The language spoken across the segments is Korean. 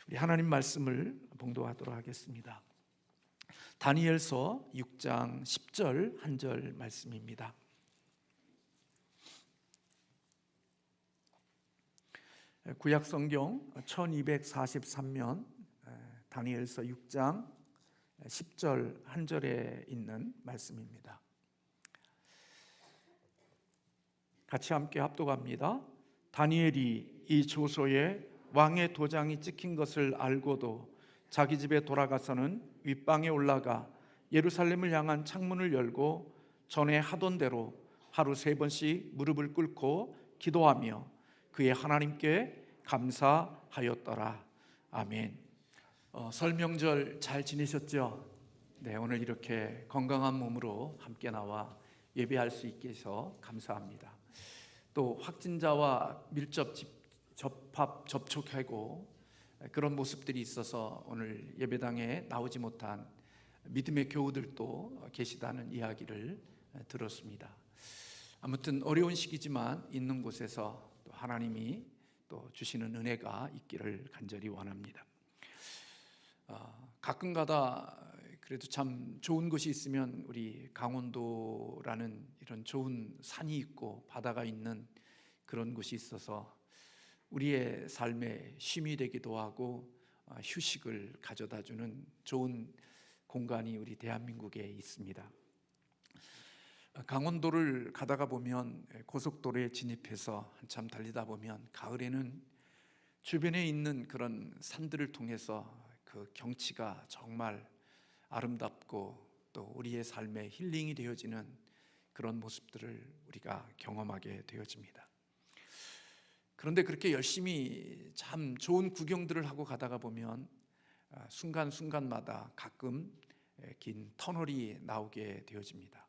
우리 하나님 말씀을 봉독하도록 하겠습니다. 다니엘서 6장 10절 1절 말씀입니다. 구약 성경 1243면 다니엘서 6장 10절 1절에 있는 말씀입니다. 같이 함께 합독합니다. 다니엘이 이 조서에 왕의 도장이 찍힌 것을 알고도 자기 집에 돌아가서는 윗방에 올라가 예루살렘을 향한 창문을 열고 전에 하던 대로 하루 3번씩 무릎을 꿇고 기도하며 그의 하나님께 감사하였더라. 아멘. 설 명절 잘 지내셨죠? 네, 오늘 이렇게 건강한 몸으로 함께 나와 예배할 수 있게 해서 감사합니다. 또 확진자와 밀접 접촉하고 그런 모습들이 있어서 오늘 예배당에 나오지 못한 믿음의 교우들도 계시다는 이야기를 들었습니다. 아무튼 어려운 시기지만 있는 곳에서 또 하나님이 또 주시는 은혜가 있기를 간절히 원합니다. 가끔가다 그래도 참 좋은 곳이 있으면 우리 강원도라는 이런 좋은 산이 있고 바다가 있는 그런 곳이 있어서 우리의 삶에 쉼이 되기도 하고 휴식을 가져다주는 좋은 공간이 우리 대한민국에 있습니다. 강원도를 가다가 보면 고속도로에 진입해서 한참 달리다 보면 가을에는 주변에 있는 그런 산들을 통해서 그 경치가 정말 아름답고 또 우리의 삶에 힐링이 되어지는 그런 모습들을 우리가 경험하게 되어집니다. 그런데 그렇게 열심히 참 좋은 구경들을 하고 가다가 보면 순간순간마다 가끔 긴 터널이 나오게 되어집니다.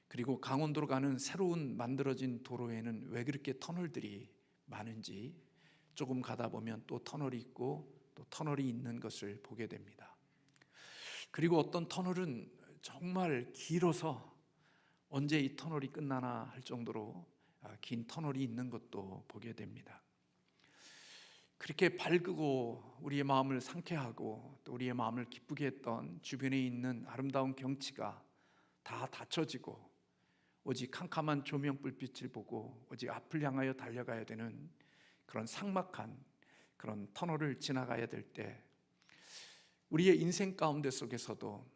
그리고 강원도로 가는 새로운 만들어진 도로에는 왜 그렇게 터널들이 많은지 조금 가다 보면 또 터널이 있고 또 터널이 있는 것을 보게 됩니다. 그리고 어떤 터널은 정말 길어서 언제 이 터널이 끝나나 할 정도로 긴 터널이 있는 것도 보게 됩니다. 그렇게 밝고 우리의 마음을 상쾌하고 또 우리의 마음을 기쁘게 했던 주변에 있는 아름다운 경치가 다 닫혀지고 오직 캄캄한 조명 불빛을 보고 오직 앞을 향하여 달려가야 되는 그런 삭막한 그런 터널을 지나가야 될 때 우리의 인생 가운데 속에서도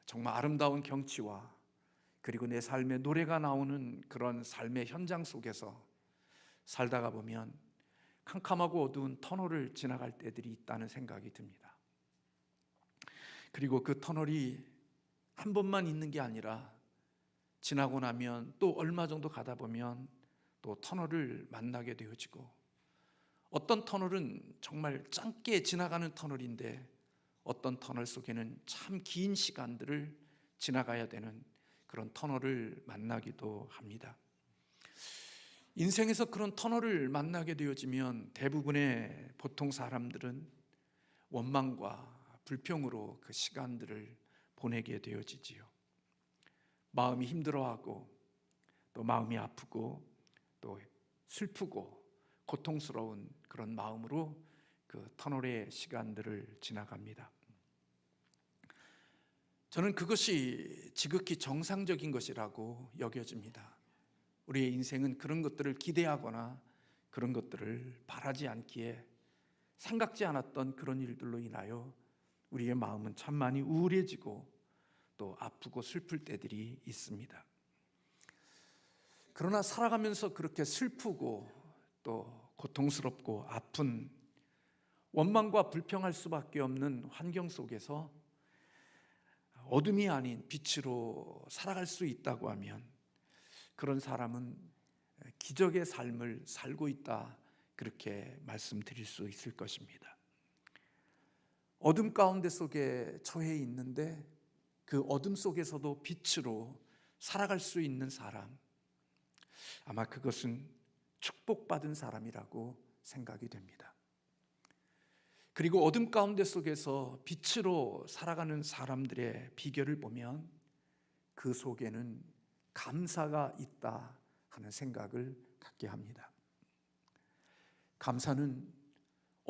정말 아름다운 경치와 그리고 내 삶의 노래가 나오는 그런 삶의 현장 속에서 살다가 보면 캄캄하고 어두운 터널을 지나갈 때들이 있다는 생각이 듭니다. 그리고 그 터널이 한 번만 있는 게 아니라 지나고 나면 또 얼마 정도 가다 보면 또 터널을 만나게 되어지고 어떤 터널은 정말 짧게 지나가는 터널인데 어떤 터널 속에는 참 긴 시간들을 지나가야 되는 그런 터널을 만나기도 합니다. 인생에서 그런 터널을 만나게 되어지면 대부분의 보통 사람들은 원망과 불평으로 그 시간들을 보내게 되어지지요. 마음이 힘들어하고 또 마음이 아프고 또 슬프고 고통스러운 그런 마음으로 그 터널의 시간들을 지나갑니다. 저는 그것이 지극히 정상적인 것이라고 여겨집니다. 우리의 인생은 그런 것들을 기대하거나 그런 것들을 바라지 않기에 생각지 않았던 그런 일들로 인하여 우리의 마음은 참 많이 우울해지고 또 아프고 슬플 때들이 있습니다. 그러나 살아가면서 그렇게 슬프고 또 고통스럽고 아픈 원망과 불평할 수밖에 없는 환경 속에서 어둠이 아닌 빛으로 살아갈 수 있다고 하면 그런 사람은 기적의 삶을 살고 있다, 그렇게 말씀드릴 수 있을 것입니다. 어둠 가운데 속에 처해 있는데 그 어둠 속에서도 빛으로 살아갈 수 있는 사람, 아마 그것은 축복받은 사람이라고 생각이 됩니다. 그리고 어둠 가운데 속에서 빛으로 살아가는 사람들의 비결을 보면 그 속에는 감사가 있다 하는 생각을 갖게 합니다. 감사는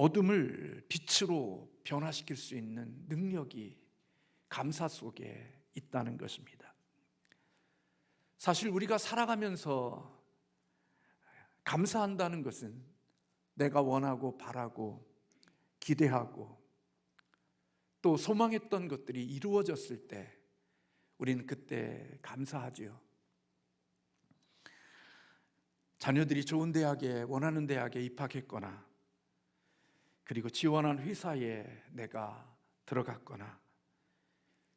어둠을 빛으로 변화시킬 수 있는 능력이 감사 속에 있다는 것입니다. 사실 우리가 살아가면서 감사한다는 것은 내가 원하고 바라고 기대하고 또 소망했던 것들이 이루어졌을 때 우리는 그때 감사하지요. 자녀들이 좋은 대학에, 원하는 대학에 입학했거나, 그리고 지원한 회사에 내가 들어갔거나,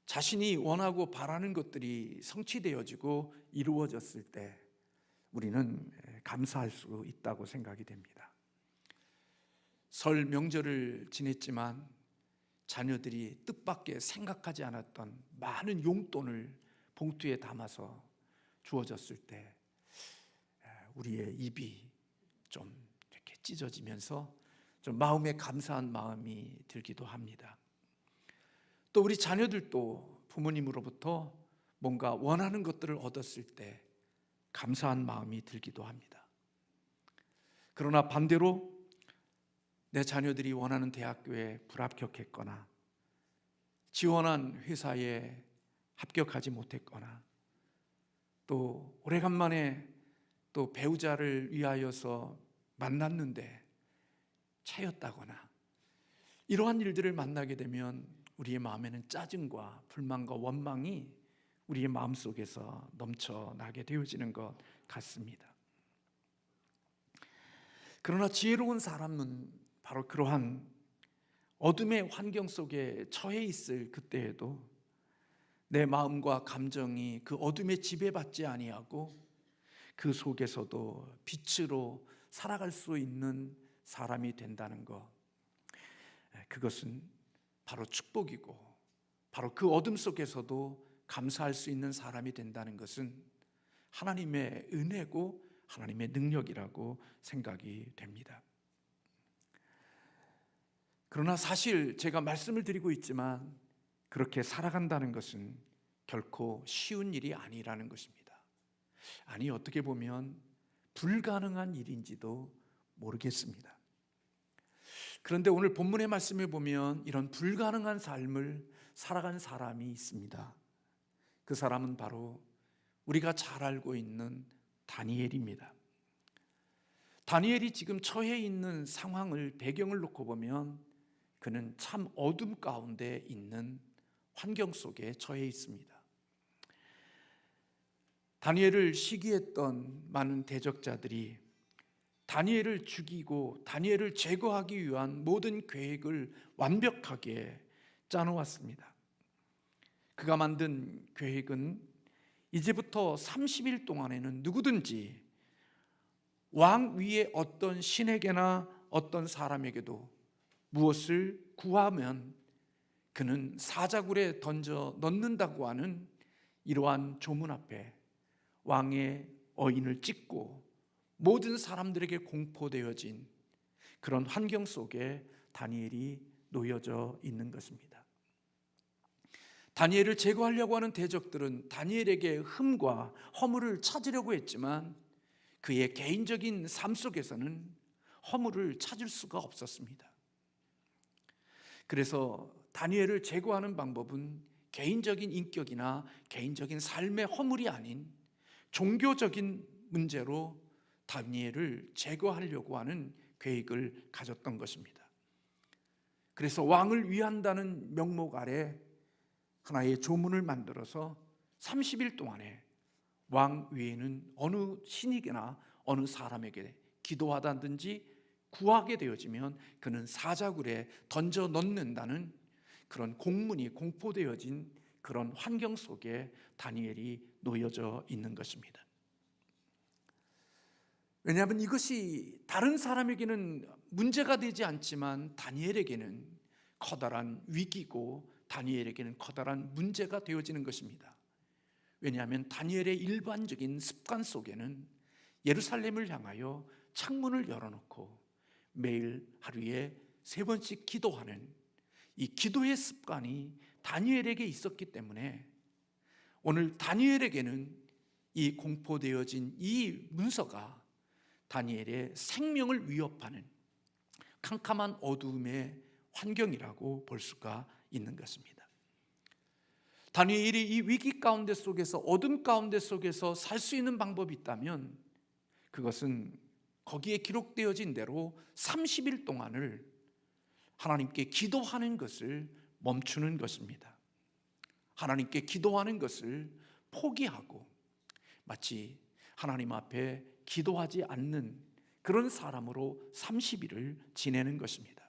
자신이 원하고 바라는 것들이 성취되어지고 이루어졌을 때 우리는 감사할 수 있다고 생각이 됩니다. 설 명절을 지냈지만 자녀들이 뜻밖의 생각하지 않았던 많은 용돈을 봉투에 담아서 주어졌을 때 우리의 입이 좀 이렇게 찢어지면서 좀 마음에 감사한 마음이 들기도 합니다. 또 우리 자녀들도 부모님으로부터 뭔가 원하는 것들을 얻었을 때 감사한 마음이 들기도 합니다. 그러나 반대로 내 자녀들이 원하는 대학교에 불합격했거나 지원한 회사에 합격하지 못했거나 또 오래간만에 또 배우자를 위하여서 만났는데 차였다거나 이러한 일들을 만나게 되면 우리의 마음에는 짜증과 불만과 원망이 우리의 마음속에서 넘쳐나게 되어지는 것 같습니다. 그러나 지혜로운 사람은 바로 그러한 어둠의 환경 속에 처해 있을 그때에도 내 마음과 감정이 그 어둠에 지배받지 아니하고 그 속에서도 빛으로 살아갈 수 있는 사람이 된다는 것, 그것은 바로 축복이고 바로 그 어둠 속에서도 감사할 수 있는 사람이 된다는 것은 하나님의 은혜고 하나님의 능력이라고 생각이 됩니다. 그러나 사실 제가 말씀을 드리고 있지만 그렇게 살아간다는 것은 결코 쉬운 일이 아니라는 것입니다. 아니, 어떻게 보면 불가능한 일인지도 모르겠습니다. 그런데 오늘 본문의 말씀에 보면 이런 불가능한 삶을 살아간 사람이 있습니다. 그 사람은 바로 우리가 잘 알고 있는 다니엘입니다. 다니엘이 지금 처해 있는 상황을, 배경을 놓고 보면 그는 참 어둠 가운데 있는 환경 속에 처해 있습니다. 다니엘을 시기했던 많은 대적자들이 다니엘을 죽이고 다니엘을 제거하기 위한 모든 계획을 완벽하게 짜놓았습니다. 그가 만든 계획은 이제부터 30일 동안에는 누구든지 왕 위에 어떤 신에게나 어떤 사람에게도 무엇을 구하면 그는 사자굴에 던져 넣는다고 하는 이러한 조문 앞에 왕의 어인을 찍고 모든 사람들에게 공포되어진 그런 환경 속에 다니엘이 놓여져 있는 것입니다. 다니엘을 제거하려고 하는 대적들은 다니엘에게 흠과 허물을 찾으려고 했지만 그의 개인적인 삶 속에서는 허물을 찾을 수가 없었습니다. 그래서 다니엘을 제거하는 방법은 개인적인 인격이나 개인적인 삶의 허물이 아닌 종교적인 문제로 다니엘을 제거하려고 하는 계획을 가졌던 것입니다. 그래서 왕을 위한다는 명목 아래 하나의 조문을 만들어서 30일 동안에 왕 외에는 어느 신에게나 어느 사람에게 기도하다든지 구하게 되어지면 그는 사자굴에 던져 넣는다는 그런 공문이 공포되어진 그런 환경 속에 다니엘이 놓여져 있는 것입니다. 왜냐하면 이것이 다른 사람에게는 문제가 되지 않지만 다니엘에게는 커다란 위기고 다니엘에게는 커다란 문제가 되어지는 것입니다. 왜냐하면 다니엘의 일반적인 습관 속에는 예루살렘을 향하여 창문을 열어놓고 매일 하루에 3번씩 기도하는 이 기도의 습관이 다니엘에게 있었기 때문에 오늘 다니엘에게는 이 공포되어진 이 문서가 다니엘의 생명을 위협하는 캄캄한 어두움의 환경이라고 볼 수가 있는 것입니다. 다니엘이 이 위기 가운데 속에서, 어둠 가운데 속에서 살 수 있는 방법이 있다면 그것은 거기에 기록되어진 대로 30일 동안을 하나님께 기도하는 것을 멈추는 것입니다. 하나님께 기도하는 것을 포기하고 마치 하나님 앞에 기도하지 않는 그런 사람으로 30일을 지내는 것입니다.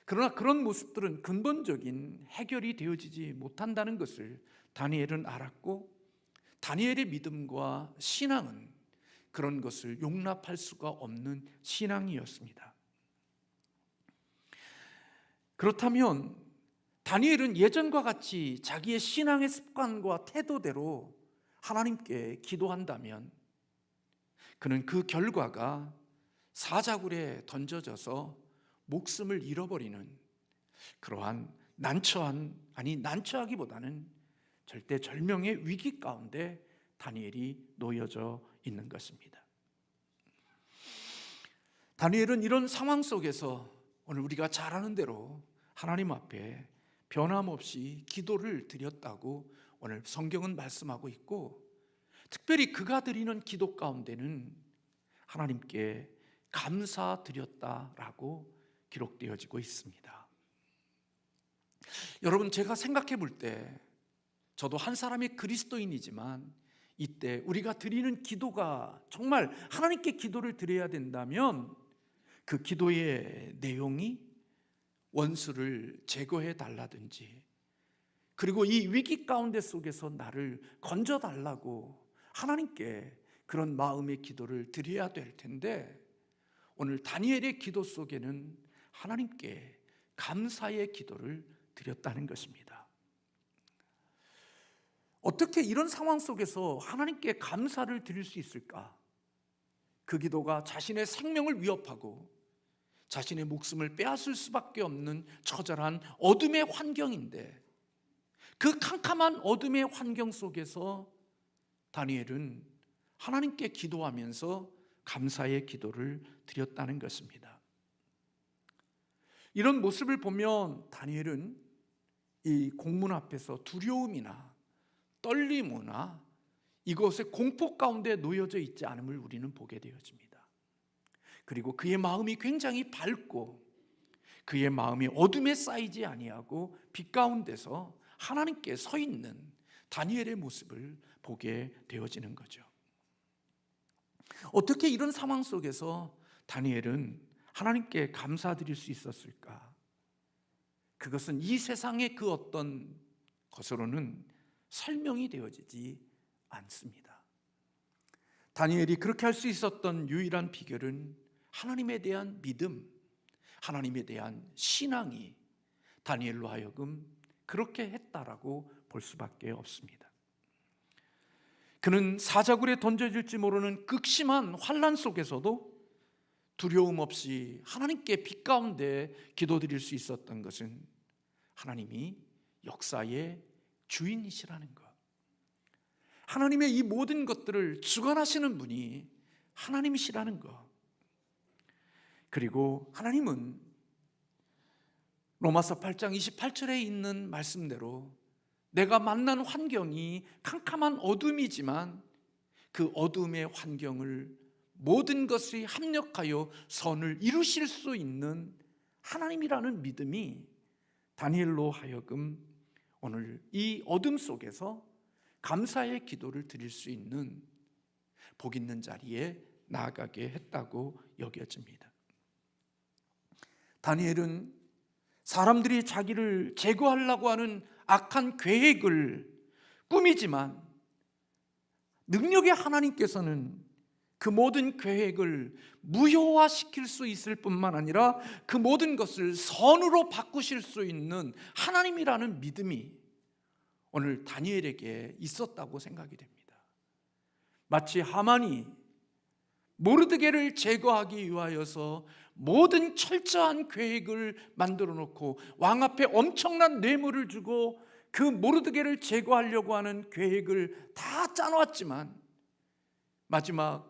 그러나 그런 모습들은 근본적인 해결이 되어지지 못한다는 것을 다니엘은 알았고, 다니엘의 믿음과 신앙은 그런 것을 용납할 수가 없는 신앙이었습니다. 그렇다면 다니엘은 예전과 같이 자기의 신앙의 습관과 태도대로 하나님께 기도한다면 그는 그 결과가 사자굴에 던져져서 목숨을 잃어버리는 그러한 난처하기보다는 절대절명의 위기 가운데 다니엘이 놓여져 있는 것입니다. 다니엘은 이런 상황 속에서 오늘 우리가 잘 아는 대로 하나님 앞에 변함없이 기도를 드렸다고 오늘 성경은 말씀하고 있고, 특별히 그가 드리는 기도 가운데는 하나님께 감사드렸다라고 기록되어지고 있습니다. 여러분, 제가 생각해 볼 때 저도 한 사람의 그리스도인이지만 이때 우리가 드리는 기도가 정말 하나님께 기도를 드려야 된다면 그 기도의 내용이 원수를 제거해 달라든지, 그리고 이 위기 가운데 속에서 나를 건져 달라고 하나님께 그런 마음의 기도를 드려야 될 텐데, 오늘 다니엘의 기도 속에는 하나님께 감사의 기도를 드렸다는 것입니다. 어떻게 이런 상황 속에서 하나님께 감사를 드릴 수 있을까? 그 기도가 자신의 생명을 위협하고 자신의 목숨을 빼앗을 수밖에 없는 처절한 어둠의 환경인데, 그 캄캄한 어둠의 환경 속에서 다니엘은 하나님께 기도하면서 감사의 기도를 드렸다는 것입니다. 이런 모습을 보면 다니엘은 이 공문 앞에서 두려움이나 떨림이나 이것의 공포 가운데 놓여져 있지 않음을 우리는 보게 되어집니다. 그리고 그의 마음이 굉장히 밝고 그의 마음이 어둠에 쌓이지 아니하고 빛 가운데서 하나님께 서 있는 다니엘의 모습을 보게 되어지는 거죠. 어떻게 이런 상황 속에서 다니엘은 하나님께 감사드릴 수 있었을까? 그것은 이 세상의 그 어떤 것으로는 설명이 되어지지 않습니다. 다니엘이 그렇게 할 수 있었던 유일한 비결은 하나님에 대한 믿음, 하나님에 대한 신앙이 다니엘로 하여금 그렇게 했다라고 볼 수밖에 없습니다. 그는 사자굴에 던져질지 모르는 극심한 환난 속에서도 두려움 없이 하나님께 빛 가운데 기도드릴 수 있었던 것은 하나님이 역사의 주인이시라는 것, 하나님의 이 모든 것들을 주관하시는 분이 하나님이시라는 것, 그리고 하나님은 로마서 8장 28절에 있는 말씀대로 내가 만난 환경이 캄캄한 어둠이지만 그 어둠의 환경을 모든 것이 합력하여 선을 이루실 수 있는 하나님이라는 믿음이 다니엘로 하여금 오늘 이 어둠 속에서 감사의 기도를 드릴 수 있는 복 있는 자리에 나아가게 했다고 여겨집니다. 다니엘은 사람들이 자기를 제거하려고 하는 악한 계획을 꾸미지만 능력의 하나님께서는 그 모든 계획을 무효화시킬 수 있을 뿐만 아니라 그 모든 것을 선으로 바꾸실 수 있는 하나님이라는 믿음이 오늘 다니엘에게 있었다고 생각이 됩니다. 마치 하만이 모르드게를 제거하기 위하여서 모든 철저한 계획을 만들어 놓고 왕 앞에 엄청난 뇌물을 주고 그 모르드게를 제거하려고 하는 계획을 다 짜놓았지만 마지막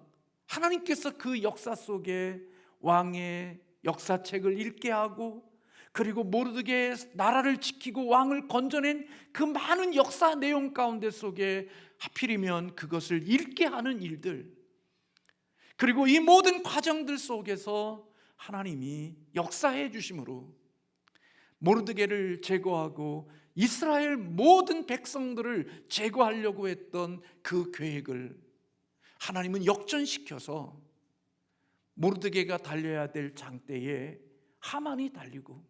하나님께서 그 역사 속에 왕의 역사책을 읽게 하고, 그리고 모르드게의 나라를 지키고 왕을 건져낸 그 많은 역사 내용 가운데 속에 하필이면 그것을 읽게 하는 일들, 그리고 이 모든 과정들 속에서 하나님이 역사해 주심으로 모르드게를 제거하고 이스라엘 모든 백성들을 제거하려고 했던 그 계획을 하나님은 역전시켜서 모르드게가 달려야 될 장대에 하만이 달리고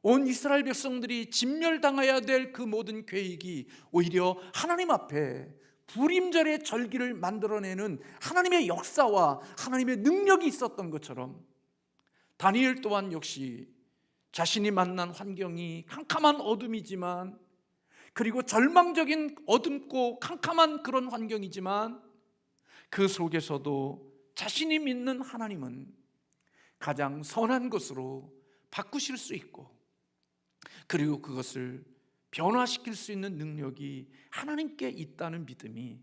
온 이스라엘 백성들이 진멸당해야 될 그 모든 계획이 오히려 하나님 앞에 불임절의 절기를 만들어내는 하나님의 역사와 하나님의 능력이 있었던 것처럼, 다니엘 또한 역시 자신이 만난 환경이 캄캄한 어둠이지만, 그리고 절망적인 어둡고 캄캄한 그런 환경이지만, 그 속에서도 자신이 믿는 하나님은 가장 선한 것으로 바꾸실 수 있고, 그리고 그것을 변화시킬 수 있는 능력이 하나님께 있다는 믿음이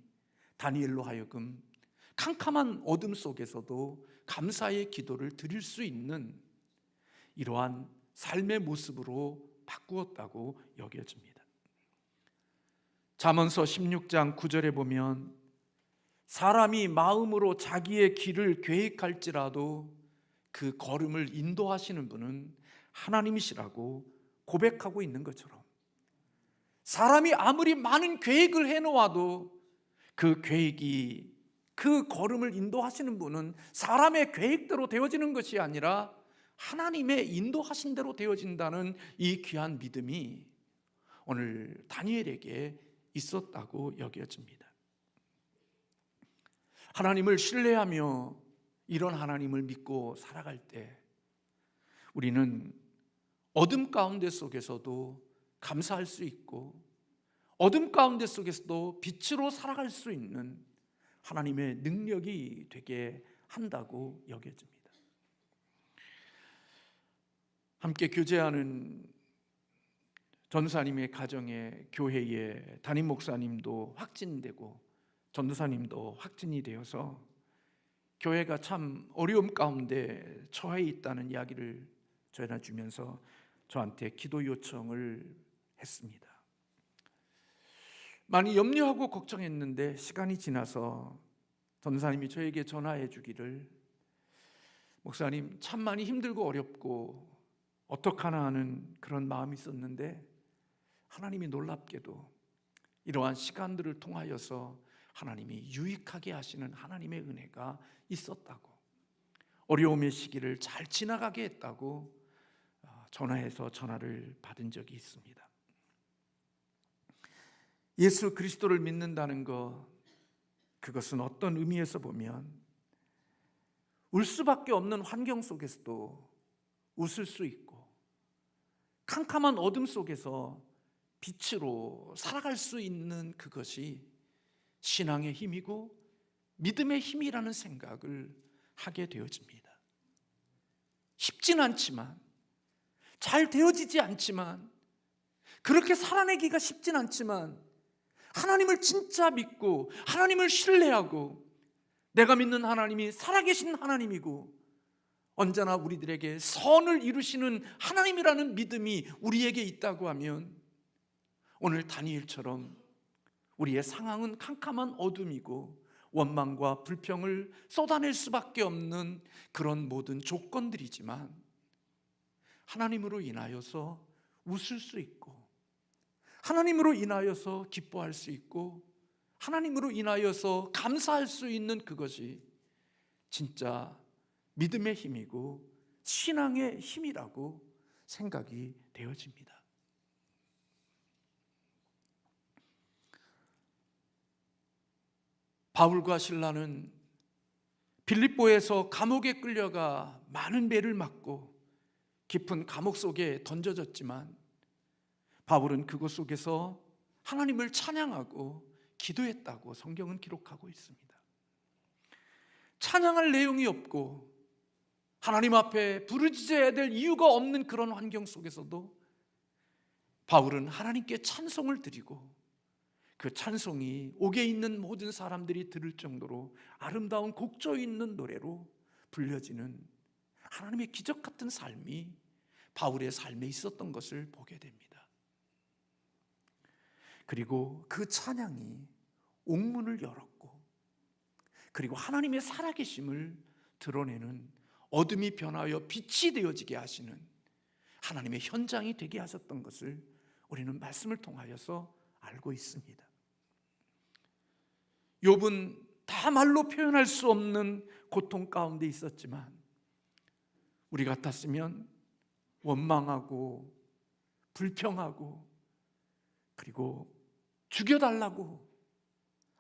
다니엘로 하여금 캄캄한 어둠 속에서도 감사의 기도를 드릴 수 있는 이러한 삶의 모습으로 바꾸었다고 여겨집니다. 잠언서 16장 9절에 보면 사람이 마음으로 자기의 길을 계획할지라도 그 걸음을 인도하시는 분은 하나님이시라고 고백하고 있는 것처럼, 사람이 아무리 많은 계획을 해놓아도 그 계획이, 그 걸음을 인도하시는 분은 사람의 계획대로 되어지는 것이 아니라 하나님의 인도하신 대로 되어진다는 이 귀한 믿음이 오늘 다니엘에게 있었다고 여겨집니다. 하나님을 신뢰하며 이런 하나님을 믿고 살아갈 때 우리는 어둠 가운데 속에서도 감사할 수 있고, 어둠 가운데 속에서도 빛으로 살아갈 수 있는 하나님의 능력이 되게 한다고 여겨집니다. 함께 교제하는 전도사님의 가정에, 교회에 담임 목사님도 확진되고 전도사님도 확진이 되어서 교회가 참 어려움 가운데 처해 있다는 이야기를 전해주면서 저한테 기도 요청을 했습니다. 많이 염려하고 걱정했는데 시간이 지나서 전도사님이 저에게 전화해 주기를, 목사님 참 많이 힘들고 어렵고 어떡하나 하는 그런 마음이 있었는데 하나님이 놀랍게도 이러한 시간들을 통하여서 하나님이 유익하게 하시는 하나님의 은혜가 있었다고, 어려움의 시기를 잘 지나가게 했다고 전화해서 전화를 받은 적이 있습니다. 예수 그리스도를 믿는다는 것, 그것은 어떤 의미에서 보면 울 수밖에 없는 환경 속에서도 웃을 수 있고, 캄캄한 어둠 속에서 빛으로 살아갈 수 있는 그것이 신앙의 힘이고 믿음의 힘이라는 생각을 하게 되어집니다. 쉽진 않지만, 잘 되어지지 않지만, 그렇게 살아내기가 쉽진 않지만, 하나님을 진짜 믿고 하나님을 신뢰하고 내가 믿는 하나님이 살아계신 하나님이고 언제나 우리들에게 선을 이루시는 하나님이라는 믿음이 우리에게 있다고 하면, 오늘 다니엘처럼 우리의 상황은 캄캄한 어둠이고 원망과 불평을 쏟아낼 수밖에 없는 그런 모든 조건들이지만, 하나님으로 인하여서 웃을 수 있고, 하나님으로 인하여서 기뻐할 수 있고, 하나님으로 인하여서 감사할 수 있는 그것이 진짜 믿음의 힘이고 신앙의 힘이라고 생각이 되어집니다. 바울과 실라는 빌립보에서 감옥에 끌려가 많은 매를 맞고 깊은 감옥 속에 던져졌지만, 바울은 그곳 속에서 하나님을 찬양하고 기도했다고 성경은 기록하고 있습니다. 찬양할 내용이 없고 하나님 앞에 부르짖어야 될 이유가 없는 그런 환경 속에서도 바울은 하나님께 찬송을 드리고, 그 찬송이 옥에 있는 모든 사람들이 들을 정도로 아름다운 곡조 있는 노래로 불려지는 하나님의 기적 같은 삶이 바울의 삶에 있었던 것을 보게 됩니다. 그리고 그 찬양이 옥문을 열었고, 그리고 하나님의 살아계심을 드러내는 어둠이 변하여 빛이 되어지게 하시는 하나님의 현장이 되게 하셨던 것을 우리는 말씀을 통하여서 알고 있습니다. 욥은 다 말로 표현할 수 없는 고통 가운데 있었지만 우리 같았으면 원망하고 불평하고 그리고 죽여달라고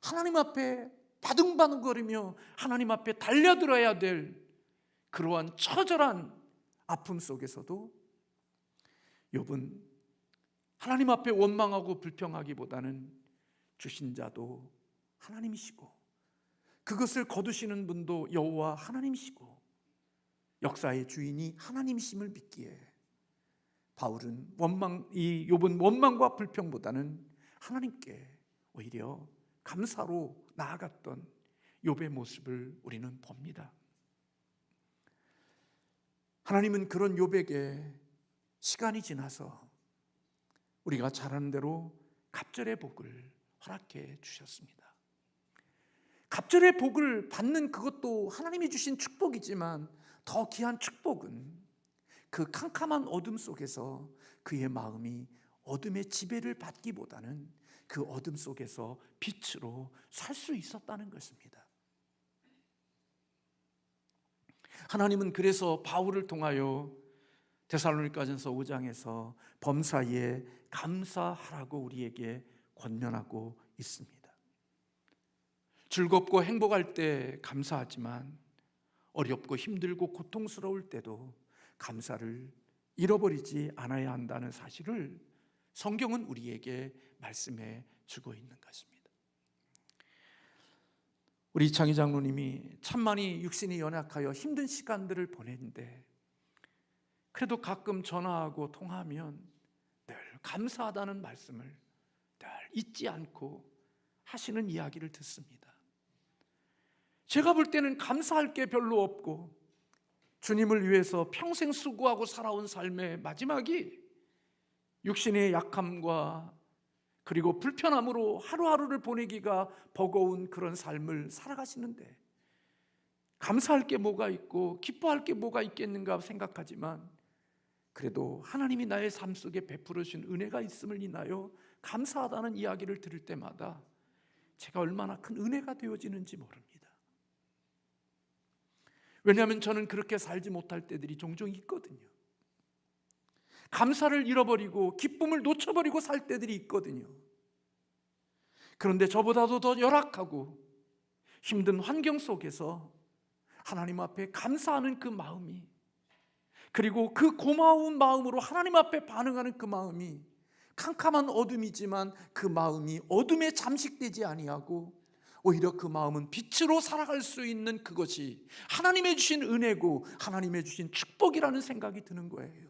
하나님 앞에 바둥바둥거리며 하나님 앞에 달려들어야 될 그러한 처절한 아픔 속에서도 욥은 하나님 앞에 원망하고 불평하기보다는 주신 자도 하나님이시고 그것을 거두시는 분도 여호와 하나님이시고 역사의 주인이 하나님이심을 믿기에 욥은 원망과 불평보다는 하나님께 오히려 감사로 나아갔던 욥의 모습을 우리는 봅니다. 하나님은 그런 욥에게 시간이 지나서 우리가 잘 아는 대로 갑절의 복을 허락해 주셨습니다. 갑절의 복을 받는 그것도 하나님이 주신 축복이지만 더 귀한 축복은 그 캄캄한 어둠 속에서 그의 마음이 어둠의 지배를 받기보다는 그 어둠 속에서 빛으로 살 수 있었다는 것입니다. 하나님은 그래서 바울을 통하여 데살로니가전서 5장에서 범사에 감사하라고 우리에게 권면하고 있습니다. 즐겁고 행복할 때 감사하지만 어렵고 힘들고 고통스러울 때도 감사를 잃어버리지 않아야 한다는 사실을 성경은 우리에게 말씀해 주고 있는 것입니다. 우리 이창희 장로님이 참 많이 육신이 연약하여 힘든 시간들을 보냈는데 그래도 가끔 전화하고 통화하면 늘 감사하다는 말씀을 늘 잊지 않고 하시는 이야기를 듣습니다. 제가 볼 때는 감사할 게 별로 없고 주님을 위해서 평생 수고하고 살아온 삶의 마지막이 육신의 약함과 그리고 불편함으로 하루하루를 보내기가 버거운 그런 삶을 살아가시는데 감사할 게 뭐가 있고 기뻐할 게 뭐가 있겠는가 생각하지만 그래도 하나님이 나의 삶 속에 베풀어 주신 은혜가 있음을 인하여 감사하다는 이야기를 들을 때마다 제가 얼마나 큰 은혜가 되어지는지 모릅니다. 왜냐하면 저는 그렇게 살지 못할 때들이 종종 있거든요. 감사를 잃어버리고 기쁨을 놓쳐버리고 살 때들이 있거든요. 그런데 저보다도 더 열악하고 힘든 환경 속에서 하나님 앞에 감사하는 그 마음이, 그리고 그 고마운 마음으로 하나님 앞에 반응하는 그 마음이 캄캄한 어둠이지만 그 마음이 어둠에 잠식되지 아니하고 오히려 그 마음은 빛으로 살아갈 수 있는 그것이 하나님의 주신 은혜고 하나님의 주신 축복이라는 생각이 드는 거예요.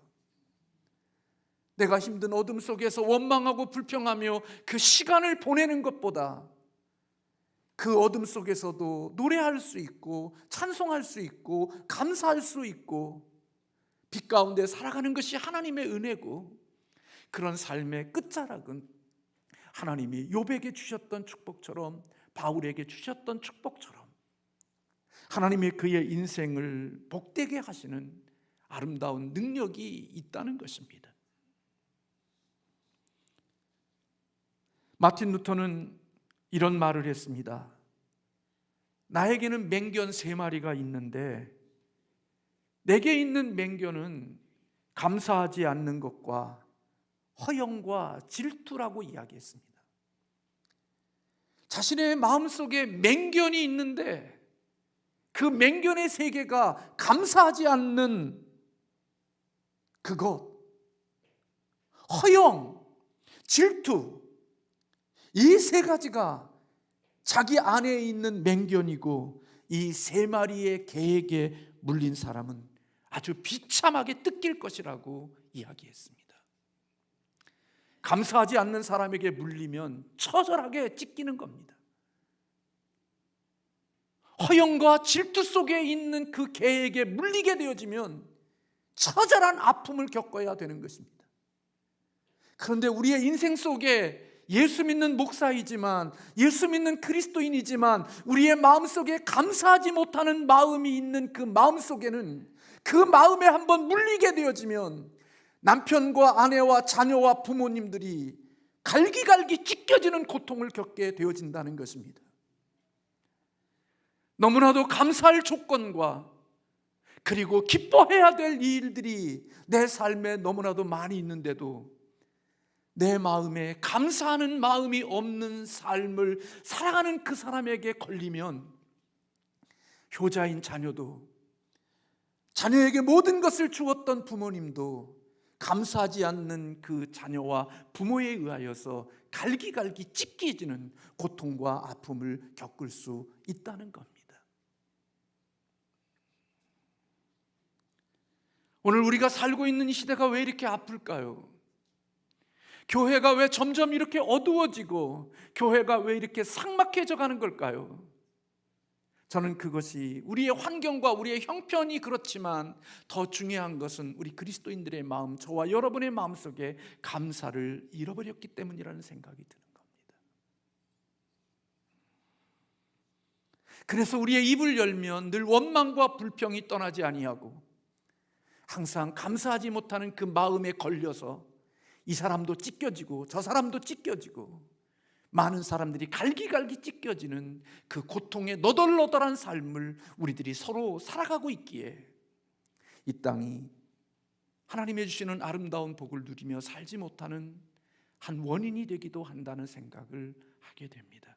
내가 힘든 어둠 속에서 원망하고 불평하며 그 시간을 보내는 것보다 그 어둠 속에서도 노래할 수 있고 찬송할 수 있고 감사할 수 있고 빛 가운데 살아가는 것이 하나님의 은혜고, 그런 삶의 끝자락은 하나님이 욥에게 주셨던 축복처럼 바울에게 주셨던 축복처럼 하나님이 그의 인생을 복되게 하시는 아름다운 능력이 있다는 것입니다. 마틴 루터는 이런 말을 했습니다. 나에게는 맹견 3마리가 있는데 내게 있는 맹견은 감사하지 않는 것과 허영과 질투라고 이야기했습니다. 자신의 마음속에 맹견이 있는데 그 맹견의 세계가 감사하지 않는 그것, 허영, 질투, 이 3가지가 자기 안에 있는 맹견이고 이 3마리의 개에게 물린 사람은 아주 비참하게 뜯길 것이라고 이야기했습니다. 감사하지 않는 사람에게 물리면 처절하게 찢기는 겁니다. 허영과 질투 속에 있는 그 개에게 물리게 되어지면 처절한 아픔을 겪어야 되는 것입니다. 그런데 우리의 인생 속에 예수 믿는 목사이지만, 예수 믿는 그리스도인이지만 우리의 마음속에 감사하지 못하는 마음이 있는 그 마음속에는, 그 마음에 한번 물리게 되어지면 남편과 아내와 자녀와 부모님들이 갈기갈기 찢겨지는 고통을 겪게 되어진다는 것입니다. 너무나도 감사할 조건과 그리고 기뻐해야 될 일들이 내 삶에 너무나도 많이 있는데도 내 마음에 감사하는 마음이 없는 삶을 살아가는 그 사람에게 걸리면 효자인 자녀도, 자녀에게 모든 것을 주었던 부모님도 감사하지 않는 그 자녀와 부모에 의하여서 갈기갈기 찢겨지는 고통과 아픔을 겪을 수 있다는 겁니다. 오늘 우리가 살고 있는 이 시대가 왜 이렇게 아플까요? 교회가 왜 점점 이렇게 어두워지고 교회가 왜 이렇게 삭막해져 가는 걸까요? 저는 그것이 우리의 환경과 우리의 형편이 그렇지만 더 중요한 것은 우리 그리스도인들의 마음, 저와 여러분의 마음속에 감사를 잃어버렸기 때문이라는 생각이 드는 겁니다. 그래서 우리의 입을 열면 늘 원망과 불평이 떠나지 아니하고 항상 감사하지 못하는 그 마음에 걸려서 이 사람도 찢겨지고 저 사람도 찢겨지고 많은 사람들이 갈기갈기 찢겨지는 그 고통의 너덜너덜한 삶을 우리들이 서로 살아가고 있기에 이 땅이 하나님의 주시는 아름다운 복을 누리며 살지 못하는 한 원인이 되기도 한다는 생각을 하게 됩니다.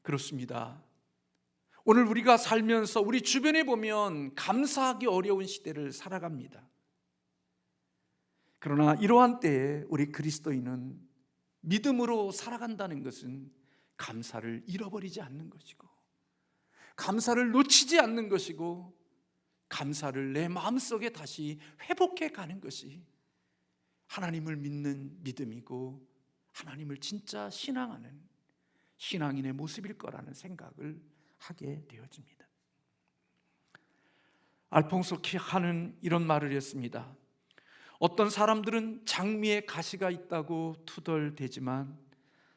그렇습니다. 오늘 우리가 살면서 우리 주변에 보면 감사하기 어려운 시대를 살아갑니다. 그러나 이러한 때에 우리 그리스도인은 믿음으로 살아간다는 것은 감사를 잃어버리지 않는 것이고, 감사를 놓치지 않는 것이고, 감사를 내 마음속에 다시 회복해 가는 것이 하나님을 믿는 믿음이고 하나님을 진짜 신앙하는 신앙인의 모습일 거라는 생각을 하게 되어집니다. 알퐁소 키하는 이런 말을 했습니다. 어떤 사람들은 장미에 가시가 있다고 투덜대지만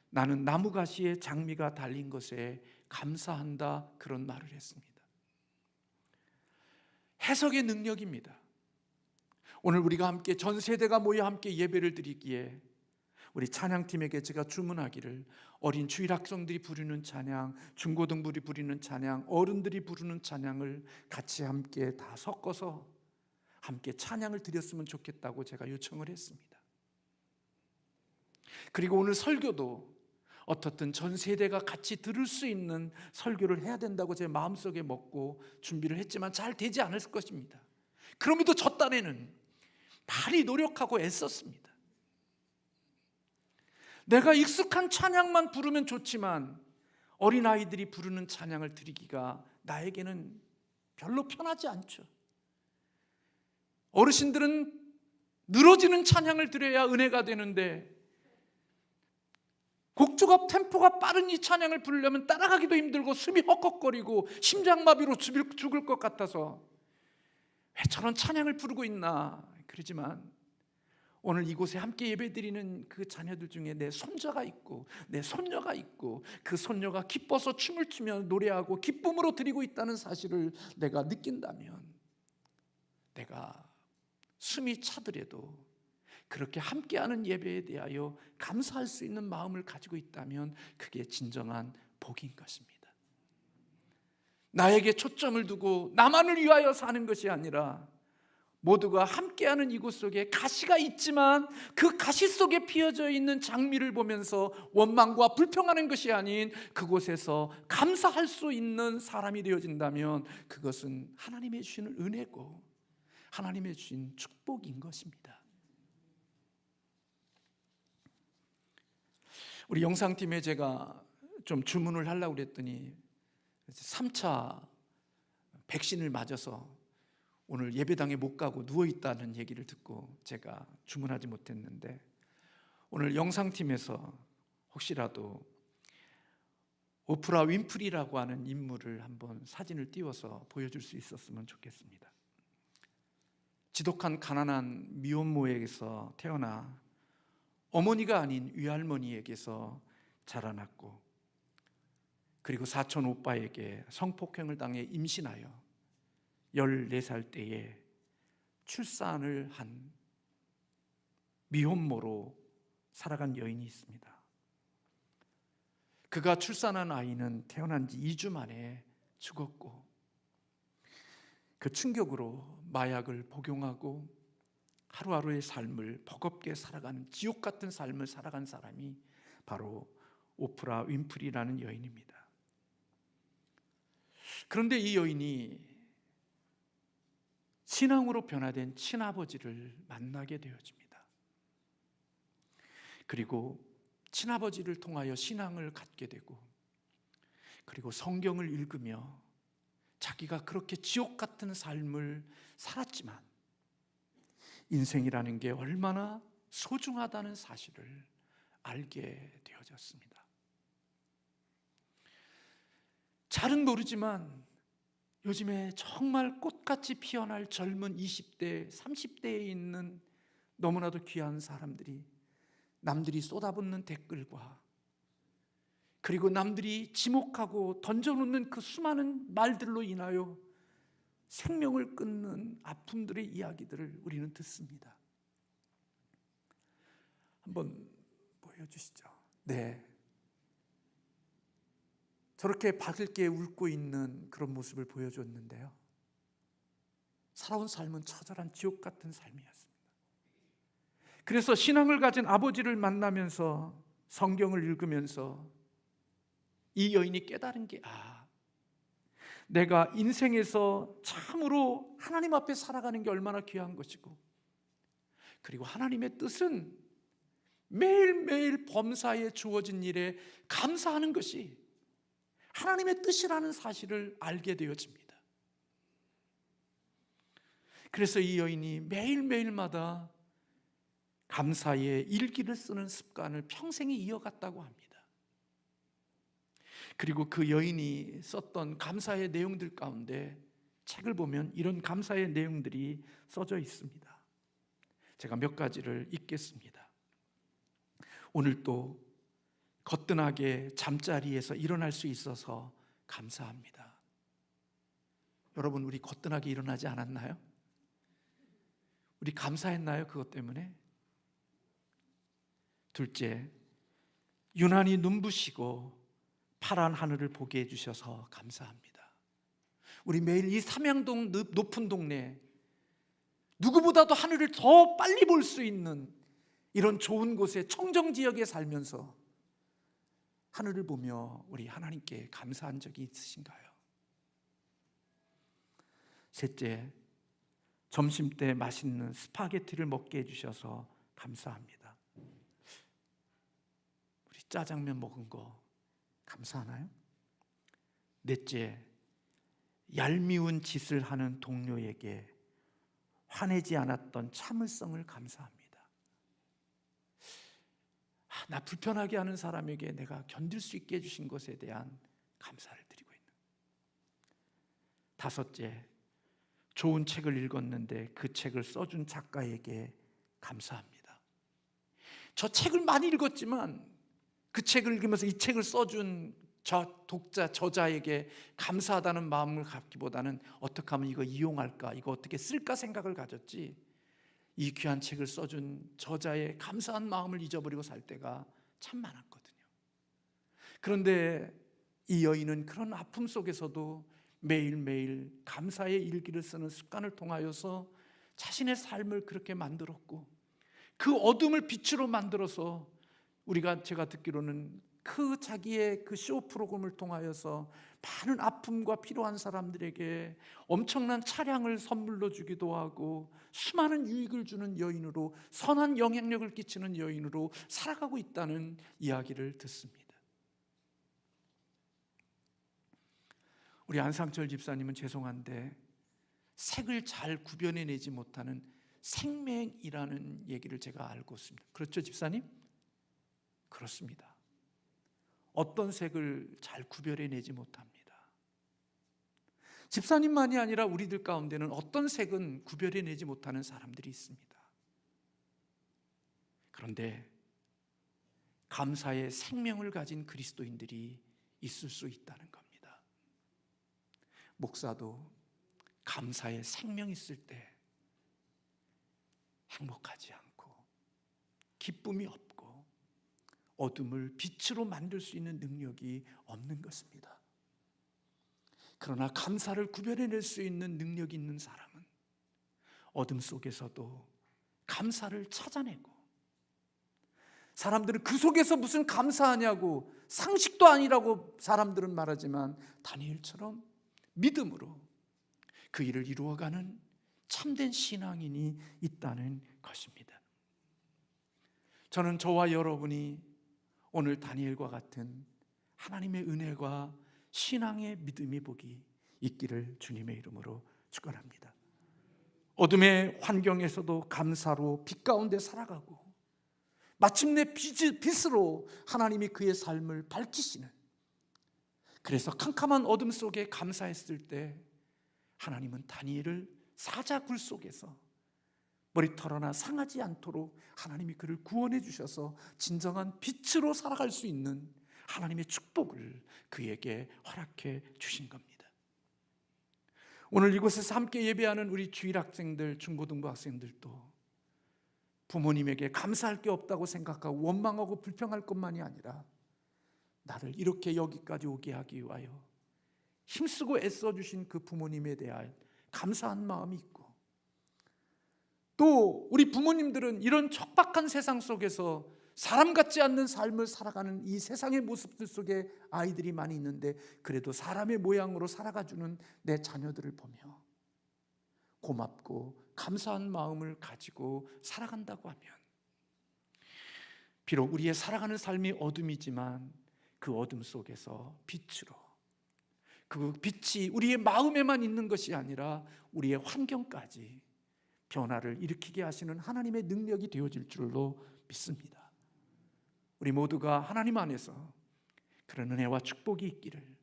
나는 나무 가시에 장미가 달린 것에 감사한다, 그런 말을 했습니다. 해석의 능력입니다. 오늘 우리가 함께 전 세대가 모여 함께 예배를 드리기에 우리 찬양팀에게 제가 주문하기를 어린 주일학생들이 부르는 찬양, 중고등부들이 부르는 찬양, 어른들이 부르는 찬양을 같이 함께 다 섞어서 함께 찬양을 드렸으면 좋겠다고 제가 요청을 했습니다. 그리고 오늘 설교도 어떻든 전 세대가 같이 들을 수 있는 설교를 해야 된다고 제 마음속에 먹고 준비를 했지만 잘 되지 않을 것입니다. 그럼에도 저 딴에는 발이 노력하고 애썼습니다. 내가 익숙한 찬양만 부르면 좋지만 어린아이들이 부르는 찬양을 드리기가 나에게는 별로 편하지 않죠. 어르신들은 늘어지는 찬양을 드려야 은혜가 되는데 곡조가 템포가 빠른 이 찬양을 부르려면 따라가기도 힘들고 숨이 헉헉거리고 심장마비로 죽을 것 같아서 왜 저런 찬양을 부르고 있나 그러지만 오늘 이곳에 함께 예배드리는 그 자녀들 중에 내 손자가 있고 내 손녀가 있고 그 손녀가 기뻐서 춤을 추며 노래하고 기쁨으로 드리고 있다는 사실을 내가 느낀다면, 내가 숨이 차더라도 그렇게 함께하는 예배에 대하여 감사할 수 있는 마음을 가지고 있다면 그게 진정한 복인 것입니다. 나에게 초점을 두고 나만을 위하여 사는 것이 아니라 모두가 함께하는 이곳 속에 가시가 있지만 그 가시 속에 피어져 있는 장미를 보면서 원망과 불평하는 것이 아닌 그곳에서 감사할 수 있는 사람이 되어진다면 그것은 하나님의 주시는 은혜고 하나님의 주신 축복인 것입니다. 우리 영상팀에 제가 좀 주문을 하려고 그랬더니 3차 백신을 맞아서 오늘 예배당에 못 가고 누워있다는 얘기를 듣고 제가 주문하지 못했는데, 오늘 영상팀에서 혹시라도 오프라 윈프리라고 하는 인물을 한번 사진을 띄워서 보여줄 수 있었으면 좋겠습니다. 지독한 가난한 미혼모에게서 태어나 어머니가 아닌 위할머니에게서 자라났고, 그리고 사촌 오빠에게 성폭행을 당해 임신하여 14살 때에 출산을 한 미혼모로 살아간 여인이 있습니다. 그가 출산한 아이는 태어난 지 2주 만에 죽었고, 그 충격으로 마약을 복용하고 하루하루의 삶을 버겁게 살아가는 지옥 같은 삶을 살아간 사람이 바로 오프라 윈프리라는 여인입니다. 그런데 이 여인이 신앙으로 변화된 친아버지를 만나게 되어집니다. 그리고 친아버지를 통하여 신앙을 갖게 되고, 그리고 성경을 읽으며 자기가 그렇게 지옥 같은 삶을 살았지만 인생이라는 게 얼마나 소중하다는 사실을 알게 되어졌습니다. 잘은 모르지만 요즘에 정말 꽃같이 피어날 젊은 20대, 30대에 있는 너무나도 귀한 사람들이 남들이 쏟아붓는 댓글과, 그리고 남들이 지목하고 던져놓는 그 수많은 말들로 인하여 생명을 끊는 아픔들의 이야기들을 우리는 듣습니다. 한번 보여주시죠. 네, 저렇게 밝게 웃고 있는 그런 모습을 보여줬는데요, 살아온 삶은 처절한 지옥 같은 삶이었습니다. 그래서 신앙을 가진 아버지를 만나면서 성경을 읽으면서 이 여인이 깨달은 게, 내가 인생에서 참으로 하나님 앞에 살아가는 게 얼마나 귀한 것이고, 그리고 하나님의 뜻은 매일매일 범사에 주어진 일에 감사하는 것이 하나님의 뜻이라는 사실을 알게 되어집니다. 그래서 이 여인이 매일매일마다 감사의 일기를 쓰는 습관을 평생에 이어갔다고 합니다. 그리고 그 여인이 썼던 감사의 내용들 가운데 책을 보면 이런 감사의 내용들이 써져 있습니다. 제가 몇 가지를 읽겠습니다. 오늘도 거뜬하게 잠자리에서 일어날 수 있어서 감사합니다. 여러분, 우리 거뜬하게 일어나지 않았나요? 우리 감사했나요? 그것 때문에? 둘째, 유난히 눈부시고 파란 하늘을 보게 해주셔서 감사합니다. 우리 매일 이 삼양동 높은 동네, 누구보다도 하늘을 더 빨리 볼 수 있는 이런 좋은 곳에, 청정지역에 살면서 하늘을 보며 우리 하나님께 감사한 적이 있으신가요? 셋째, 점심때 맛있는 스파게티를 먹게 해주셔서 감사합니다. 우리 짜장면 먹은 거 감사하나요? 넷째, 얄미운 짓을 하는 동료에게 화내지 않았던 참을성을 감사합니다. 나 불편하게 하는 사람에게 내가 견딜 수 있게 해주신 것에 대한 감사를 드리고 있는. 다섯째, 좋은 책을 읽었는데 그 책을 써준 작가에게 감사합니다. 저 책을 많이 읽었지만 그 책을 읽으면서 이 책을 써준 저 독자, 저자에게 감사하다는 마음을 갖기보다는 어떻게 하면 이거 이용할까, 이거 어떻게 쓸까 생각을 가졌지, 이 귀한 책을 써준 저자의 감사한 마음을 잊어버리고 살 때가 참 많았거든요. 그런데 이 여인은 그런 아픔 속에서도 매일매일 감사의 일기를 쓰는 습관을 통하여서 자신의 삶을 그렇게 만들었고, 그 어둠을 빛으로 만들어서 제가 듣기로는 그 자기의 그 쇼 프로그램을 통하여서 많은 아픔과 필요한 사람들에게 엄청난 차량을 선물로 주기도 하고 수많은 유익을 주는 여인으로, 선한 영향력을 끼치는 여인으로 살아가고 있다는 이야기를 듣습니다. 우리 안상철 집사님은 죄송한데 색을 잘 구별해내지 못하는 생맹이라는 얘기를 제가 알고 있습니다. 그렇죠, 집사님? 그렇습니다. 어떤 색을 잘 구별해내지 못합니다. 집사님만이 아니라 우리들 가운데는 어떤 색은 구별해내지 못하는 사람들이 있습니다. 그런데 감사의 생명을 가진 그리스도인들이 있을 수 있다는 겁니다. 목사도 감사의 생명이 있을 때 행복하지 않고 기쁨이 없고 어둠을 빛으로 만들 수 있는 능력이 없는 것입니다. 그러나 감사를 구별해낼 수 있는 능력이 있는 사람은 어둠 속에서도 감사를 찾아내고, 사람들은 그 속에서 무슨 감사하냐고, 상식도 아니라고 사람들은 말하지만 다니엘처럼 믿음으로 그 일을 이루어가는 참된 신앙인이 있다는 것입니다. 저는 저와 여러분이 오늘 다니엘과 같은 하나님의 은혜와 신앙의 믿음의 복이 있기를 주님의 이름으로 축원합니다. 어둠의 환경에서도 감사로 빛 가운데 살아가고 마침내 빛으로 하나님이 그의 삶을 밝히시는, 그래서 캄캄한 어둠 속에 감사했을 때 하나님은 다니엘을 사자굴 속에서 머리털 하나 상하지 않도록 하나님이 그를 구원해 주셔서 진정한 빛으로 살아갈 수 있는 하나님의 축복을 그에게 허락해 주신 겁니다. 오늘 이곳에서 함께 예배하는 우리 주일 학생들, 중고등부 학생들도 부모님에게 감사할 게 없다고 생각하고 원망하고 불평할 것만이 아니라 나를 이렇게 여기까지 오게 하기 위하여 힘쓰고 애써주신 그 부모님에 대한 감사한 마음이 있고, 또 우리 부모님들은 이런 척박한 세상 속에서 사람 같지 않는 삶을 살아가는 이 세상의 모습들 속에 아이들이 많이 있는데 그래도 사람의 모양으로 살아가주는 내 자녀들을 보며 고맙고 감사한 마음을 가지고 살아간다고 하면, 비록 우리의 살아가는 삶이 어둠이지만 그 어둠 속에서 빛으로, 그 빛이 우리의 마음에만 있는 것이 아니라 우리의 환경까지 변화를 일으키게 하시는 하나님의 능력이 되어질 줄로 믿습니다. 우리 모두가 하나님 안에서 그런 은혜와 축복이 있기를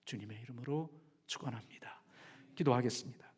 주님의 이름으로 축원합니다. 기도하겠습니다.